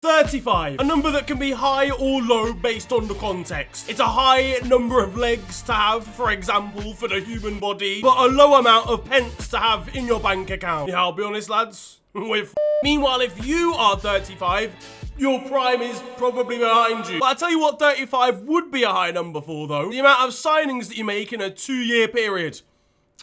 35, a number that can be high or low based on the context. It's a high number of legs to have, for example, for the human body, but a low amount of pence to have in your bank account. Yeah, I'll be honest, lads, Meanwhile, if you are 35, your prime is probably behind you. But I'll tell you what 35 would be a high number for, though. The amount of signings that you make in a 2-year period.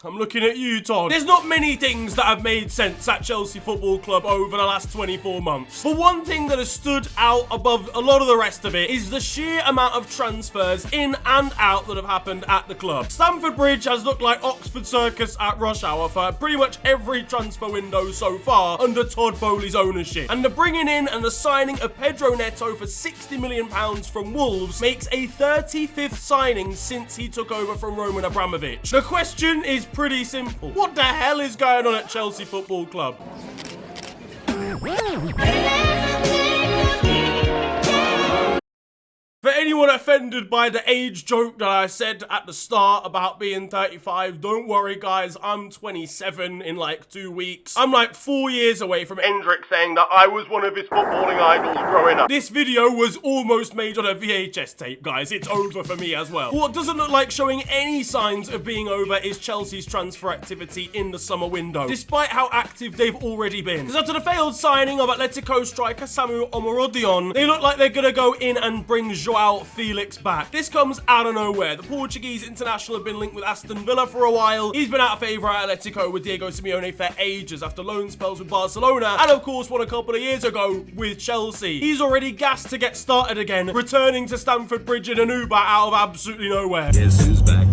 I'm looking at you, Todd. There's not many things that have made sense at Chelsea Football Club over the last 24 months. But one thing that has stood out above a lot of the rest of it is the sheer amount of transfers in and out that have happened at the club. Stamford Bridge has looked like Oxford Circus at rush hour for pretty much every transfer window so far under Todd Boehly's ownership. And the bringing in and the signing of Pedro Netto for £60 million from Wolves makes a 35th signing since he took over from Roman Abramovich. The question is pretty simple. What the hell is going on at Chelsea Football Club? For anyone offended by the age joke that I said at the start about being 35, don't worry guys, I'm 27 in like 2 weeks. I'm like 4 years away from Hendrik saying that I was one of his footballing idols growing up. This video was almost made on a VHS tape, guys. It's over for me as well. What doesn't look like showing any signs of being over is Chelsea's transfer activity in the summer window, despite how active they've already been. Because after the failed signing of Atletico striker Samu Omorodion, they look like they're gonna go in and bring Joao Felix back. This comes out of nowhere. The Portuguese international have been linked with Aston Villa for a while. He's been out of favour at Atletico with Diego Simeone for ages after loan spells with Barcelona and of course one a couple of years ago with Chelsea. He's already gassed to get started again, returning to Stamford Bridge in an Uber out of absolutely nowhere. Guess who's back?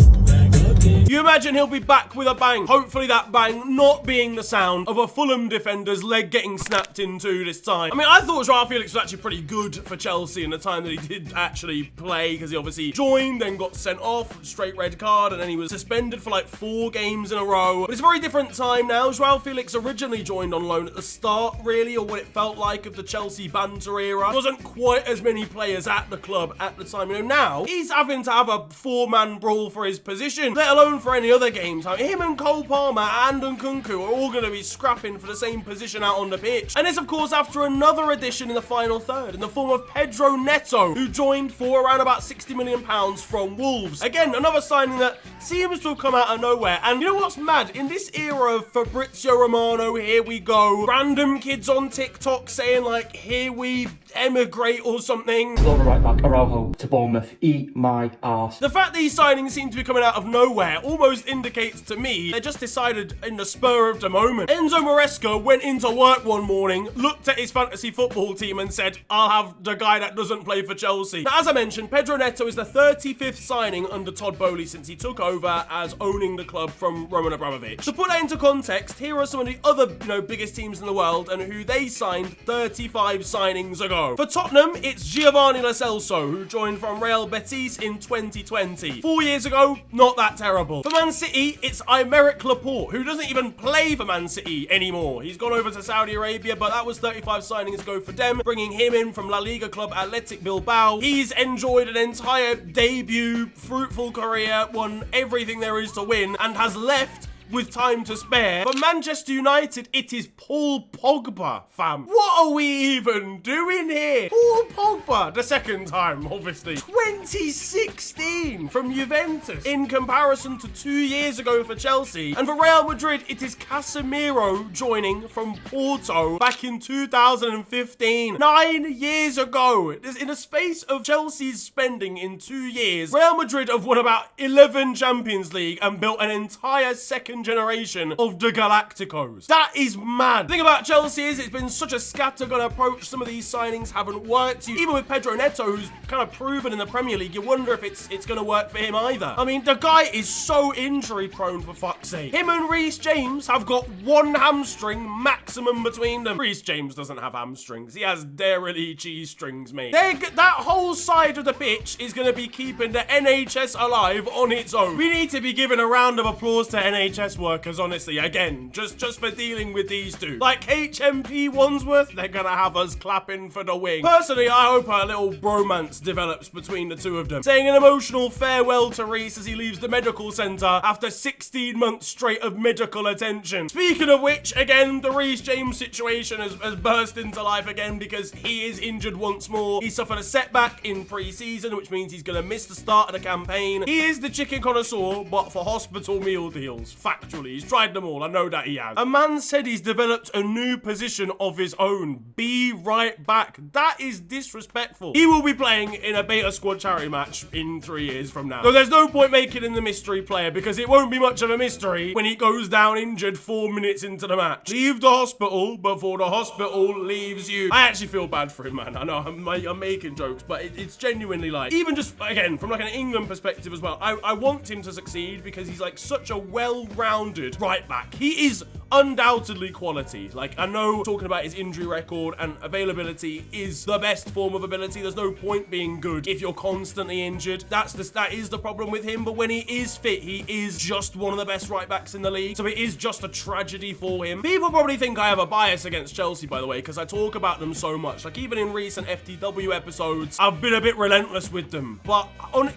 You imagine he'll be back with a bang. Hopefully that bang not being the sound of a Fulham defender's leg getting snapped into this time. I mean, I thought Joao Felix was actually pretty good for Chelsea in the time that he did actually play, because he obviously joined, then got sent off, straight red card, and then he was suspended for like 4 games in a row. But it's a very different time now. Joao Felix originally joined on loan at the start, really, or what it felt like of the Chelsea banter era. There wasn't quite as many players at the club at the time. You know, now he's having to have a 4-man brawl for his position, let alone for any other games. Him and Cole Palmer and Nkunku are all going to be scrapping for the same position out on the pitch. And this, of course, after another addition in the final third in the form of Pedro Netto, who joined for around about £60 million from Wolves. Again, another signing that seems to have come out of nowhere. And you know what's mad? In this era of Fabrizio Romano, here we go, random kids on TikTok saying like, here we emigrate or something. Flora right back, Araujo to Bournemouth. Eat my arse. The fact these signings seem to be coming out of nowhere almost indicates to me they just decided in the spur of the moment. Enzo Maresca went into work one morning, looked at his fantasy football team and said, I'll have the guy that doesn't play for Chelsea. Now, as I mentioned, Pedro Neto is the 35th signing under Todd Boehly since he took over as owning the club from Roman Abramovich. To put that into context, here are some of the other, biggest teams in the world and who they signed 35 signings ago. For Tottenham, it's Giovanni Lo Celso, who joined from Real Betis in 2020. 4 years ago, not that terrible. For Man City, it's Aymeric Laporte, who doesn't even play for Man City anymore. He's gone over to Saudi Arabia, but that was 35 signings ago for them, bringing him in from La Liga club Athletic Bilbao. He's enjoyed an entire debut, fruitful career, won everything there is to win, and has left with time to spare. For Manchester United, it is Paul Pogba, fam. What are we even doing here? Paul Pogba, the second time, obviously. 2016 from Juventus, in comparison to 2 years ago for Chelsea. And for Real Madrid, it is Casemiro joining from Porto back in 2015. 9 years ago. In the space of Chelsea's spending in 2 years, Real Madrid have won about 11 Champions League and built an entire second generation of the Galacticos. That is mad. The thing about Chelsea is it's been such a scattergun approach. Some of these signings haven't worked. Even with Pedro Neto, who's kind of proven in the Premier League, you wonder if it's going to work for him either. I mean, the guy is so injury prone, for fuck's sake. Him and Reece James have got 1 hamstring maximum between them. Reece James doesn't have hamstrings. He has dairy cheese strings, mate. That whole side of the pitch is going to be keeping the NHS alive on its own. We need to be giving a round of applause to NHS NHS workers, honestly, again, just for dealing with these two. Like HMP Wandsworth, they're gonna have us clapping for the wing. Personally, I hope a little bromance develops between the two of them, saying an emotional farewell to Reece as he leaves the medical centre after 16 months straight of medical attention. Speaking of which, again, the Reece James situation has burst into life again because he is injured once more. He suffered a setback in pre-season, which means he's gonna miss the start of the campaign. He is the chicken connoisseur, but for hospital meal deals, factually, he's tried them all. I know that he has. A man said he's developed a new position of his own. Be right back. That is disrespectful. He will be playing in a beta squad charity match in 3 years from now. So there's no point making him the mystery player because it won't be much of a mystery when he goes down injured 4 minutes into the match. Leave the hospital before the hospital leaves you. I actually feel bad for him, man. I know I'm making jokes, but it's genuinely like, even just, again, from like an England perspective as well, I want him to succeed because he's like such a well-rounded right back. He is undoubtedly quality. Like, I know talking about his injury record and availability is the best form of ability. There's no point being good if you're constantly injured. That is the problem with him. But when he is fit, he is just one of the best right backs in the league. So it is just a tragedy for him. People probably think I have a bias against Chelsea, by the way, because I talk about them so much. Like, even in recent FTW episodes, I've been a bit relentless with them. But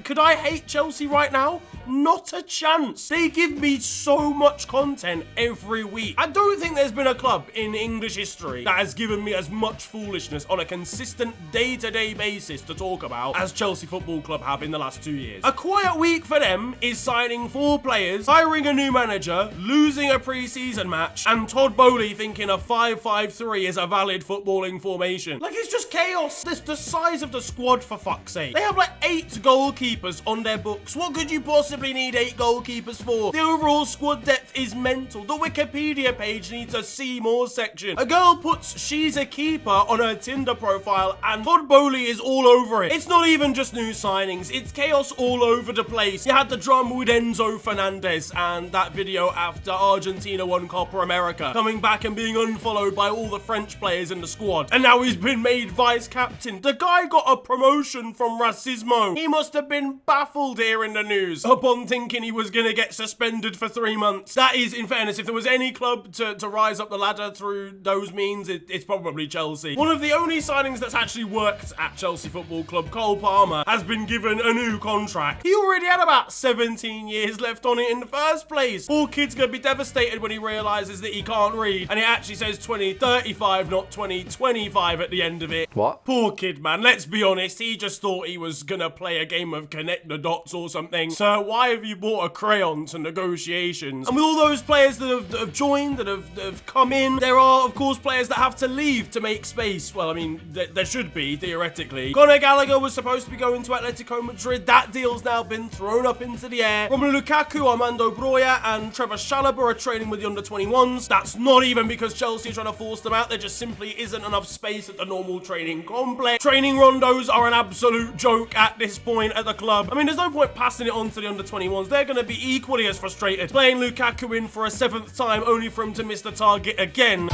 could I hate Chelsea right now? Not a chance. They give me so much content every week. I don't think there's been a club in English history that has given me as much foolishness on a consistent day-to-day basis to talk about as Chelsea Football Club have in the last 2 years. A quiet week for them is signing 4 players, hiring a new manager, losing a pre-season match, and Todd Boehly thinking a 5-5-3 is a valid footballing formation. Like, it's just chaos. This the size of the squad, for fuck's sake. They have like 8 goalkeepers on their books. What could you possibly need 8 goalkeepers for? The overall squad depth is mental. The Wikipedia page needs a see more section. A girl puts she's a keeper on her Tinder profile and Todd Boehly is all over it. It's not even just new signings, it's chaos all over the place. You had the drama with Enzo Fernandez and that video after Argentina won Copa America, coming back and being unfollowed by all the French players in the squad. And now he's been made vice captain. The guy got a promotion from Racismo. He must have been baffled hearing the news upon thinking he was gonna get suspended for 3 months. That is, in fairness, if there was any club to rise up the ladder through those means, it's probably Chelsea. One of the only signings that's actually worked at Chelsea Football Club, Cole Palmer, has been given a new contract. He already had about 17 years left on it in the first place. Poor kid's gonna be devastated when he realizes that he can't read and it actually says 2035, not 2025 at the end of it. What? Poor kid, man. Let's be honest, he just thought he was gonna play a game of Connect the Dots or something. So why have you bought a crayon to negotiations? And with all those players that have joined, that have come in, there are, of course, players that have to leave to make space. Well, I mean, there should be, theoretically. Conor Gallagher was supposed to be going to Atletico Madrid. That deal's now been thrown up into the air. Romelu Lukaku, Armando Broja, and Trevor Chalobah are training with the under-21s. That's not even because Chelsea are trying to force them out. There just simply isn't enough space at the normal training complex. Training rondos are an absolute joke at this point at the club. I mean, there's no point passing it on to the under-21s. They're going to be equally as frustrated playing Lukaku in for a 7th time only for him to miss the target again.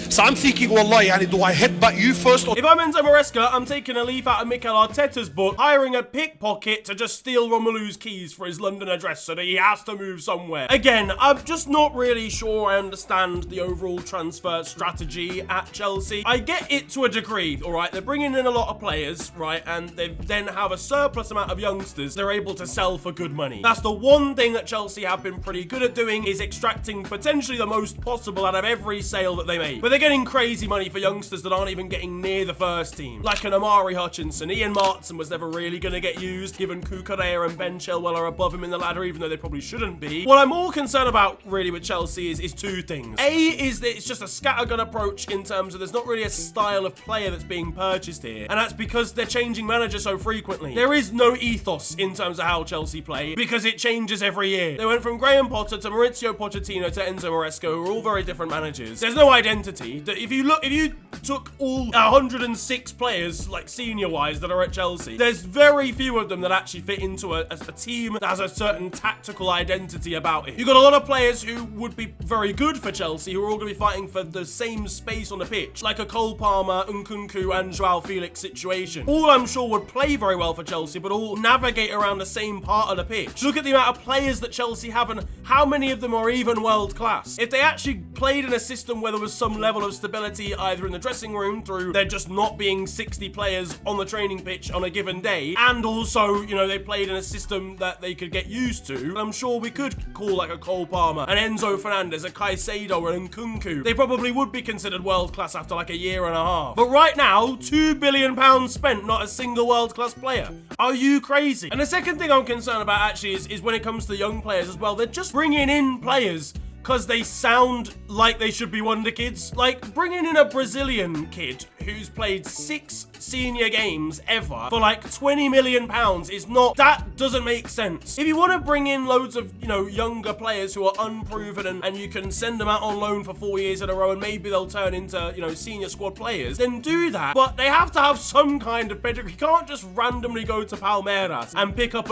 So I'm thinking, wallahi, yani, do I headbutt you first? If I'm Enzo Maresca, I'm taking a leaf out of Mikel Arteta's book, hiring a pickpocket to just steal Romelu's keys for his London address so that he has to move somewhere. Again, I'm just not really sure I understand the overall transfer strategy at Chelsea. I get it to a degree, all right? They're bringing in a lot of players, right? And they then have a surplus amount of youngsters they're able to sell for good money. That's the one thing that Chelsea have been pretty good at doing, is extracting potentially the most possible out of every sale that they make. But they're getting crazy money for youngsters that aren't even getting near the first team. Like an Amari Hutchinson. Ian Martson was never really going to get used, given Kukurea and Ben Chilwell are above him in the ladder, even though they probably shouldn't be. What I'm more concerned about, really, with Chelsea is 2 things. A is that it's just a scattergun approach in terms of there's not really a style of player that's being purchased here. And that's because they're changing manager so frequently. There is no ethos in terms of how Chelsea play, because it changes every year. They went from Graham Potter to Maurizio Pochettino to Enzo Maresca, who are all very different managers. There's no identity. Chelsea, that if you took all 106 players, like senior-wise, that are at Chelsea, there's very few of them that actually fit into a team that has a certain tactical identity about it. You've got a lot of players who would be very good for Chelsea, who are all going to be fighting for the same space on the pitch, like a Cole Palmer, Nkunku, and Joao Felix situation. All I'm sure would play very well for Chelsea, but all navigate around the same part of the pitch. Look at the amount of players that Chelsea have and how many of them are even world class. If they actually played in a system where there was some level of stability either in the dressing room through there just not being 60 players on the training pitch on a given day, and also, you know, they played in a system that they could get used to, I'm sure we could call like a Cole Palmer, an Enzo Fernandez, a Caicedo, and Nkunku. They probably would be considered world class after like a year and a half. But right now, £2 billion spent, not a single world class player. Are you crazy? And the second thing I'm concerned about actually is when it comes to young players as well, they're just bringing in players because they sound like they should be wonder kids. Like, bringing in a Brazilian kid who's played 6 senior games ever for like £20 million is not, that doesn't make sense. If you want to bring in loads of, you know, younger players who are unproven and you can send them out on loan for 4 years in a row and maybe they'll turn into, you know, senior squad players, then do that. But they have to have some kind of pedigree. You can't just randomly go to Palmeiras and pick up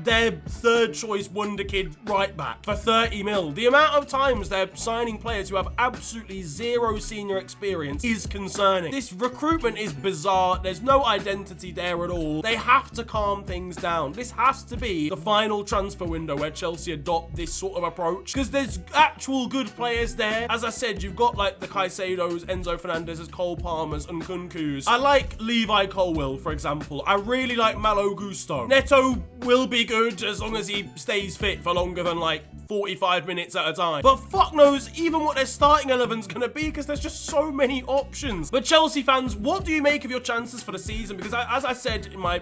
their third choice wonder kid right back for 30 mil. The amount of times they're signing players who have absolutely zero senior experience is concerning. This recruitment is bizarre. There's no identity there at all. They have to calm things down. This has to be the final transfer window where Chelsea adopt this sort of approach, because there's actual good players there. As I said, you've got like the Caicedos, Enzo Fernandez's, Cole Palmers, and Nkunkus. I like Levi Colwill, for example. I really like Malo Gusto. Netto will be good as long as he stays fit for longer than like 45 minutes at a time. But fuck knows even what their starting 11's gonna be, because there's just so many options. But Chelsea fans, what do you make of your chances for the season? Because as I said in my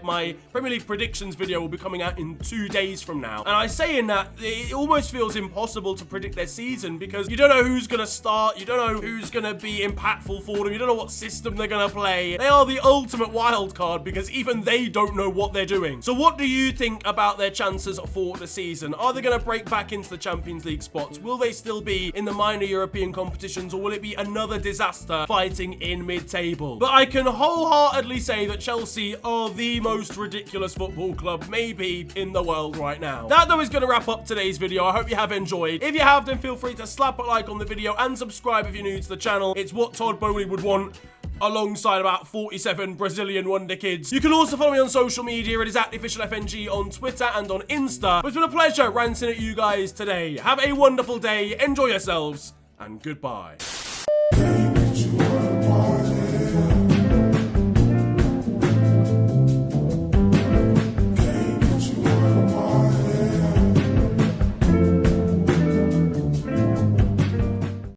Premier League predictions video will be coming out in 2 days from now. And I say in that, it almost feels impossible to predict their season because you don't know who's gonna start, you don't know who's gonna be impactful for them, you don't know what system they're gonna play. They are the ultimate wild card because even they don't know what they're doing. So what do you think about their chances for the season? Are they gonna break back into the Champions League spots? Will they still be in the minor European competitions, or will it be another disaster fighting in mid-table? But I can wholeheartedly say that Chelsea are the most ridiculous football club maybe in the world right now. That though is going to wrap up today's video. I hope you have enjoyed. If you have, then feel free to slap a like on the video and subscribe if you're new to the channel. It's what Todd Boehly would want, alongside about 47 Brazilian wonder kids. You can also follow me on social media. It is @officialfng on Twitter and on Insta. It's been a pleasure ranting at you guys today. Have a wonderful day, enjoy yourselves, and goodbye.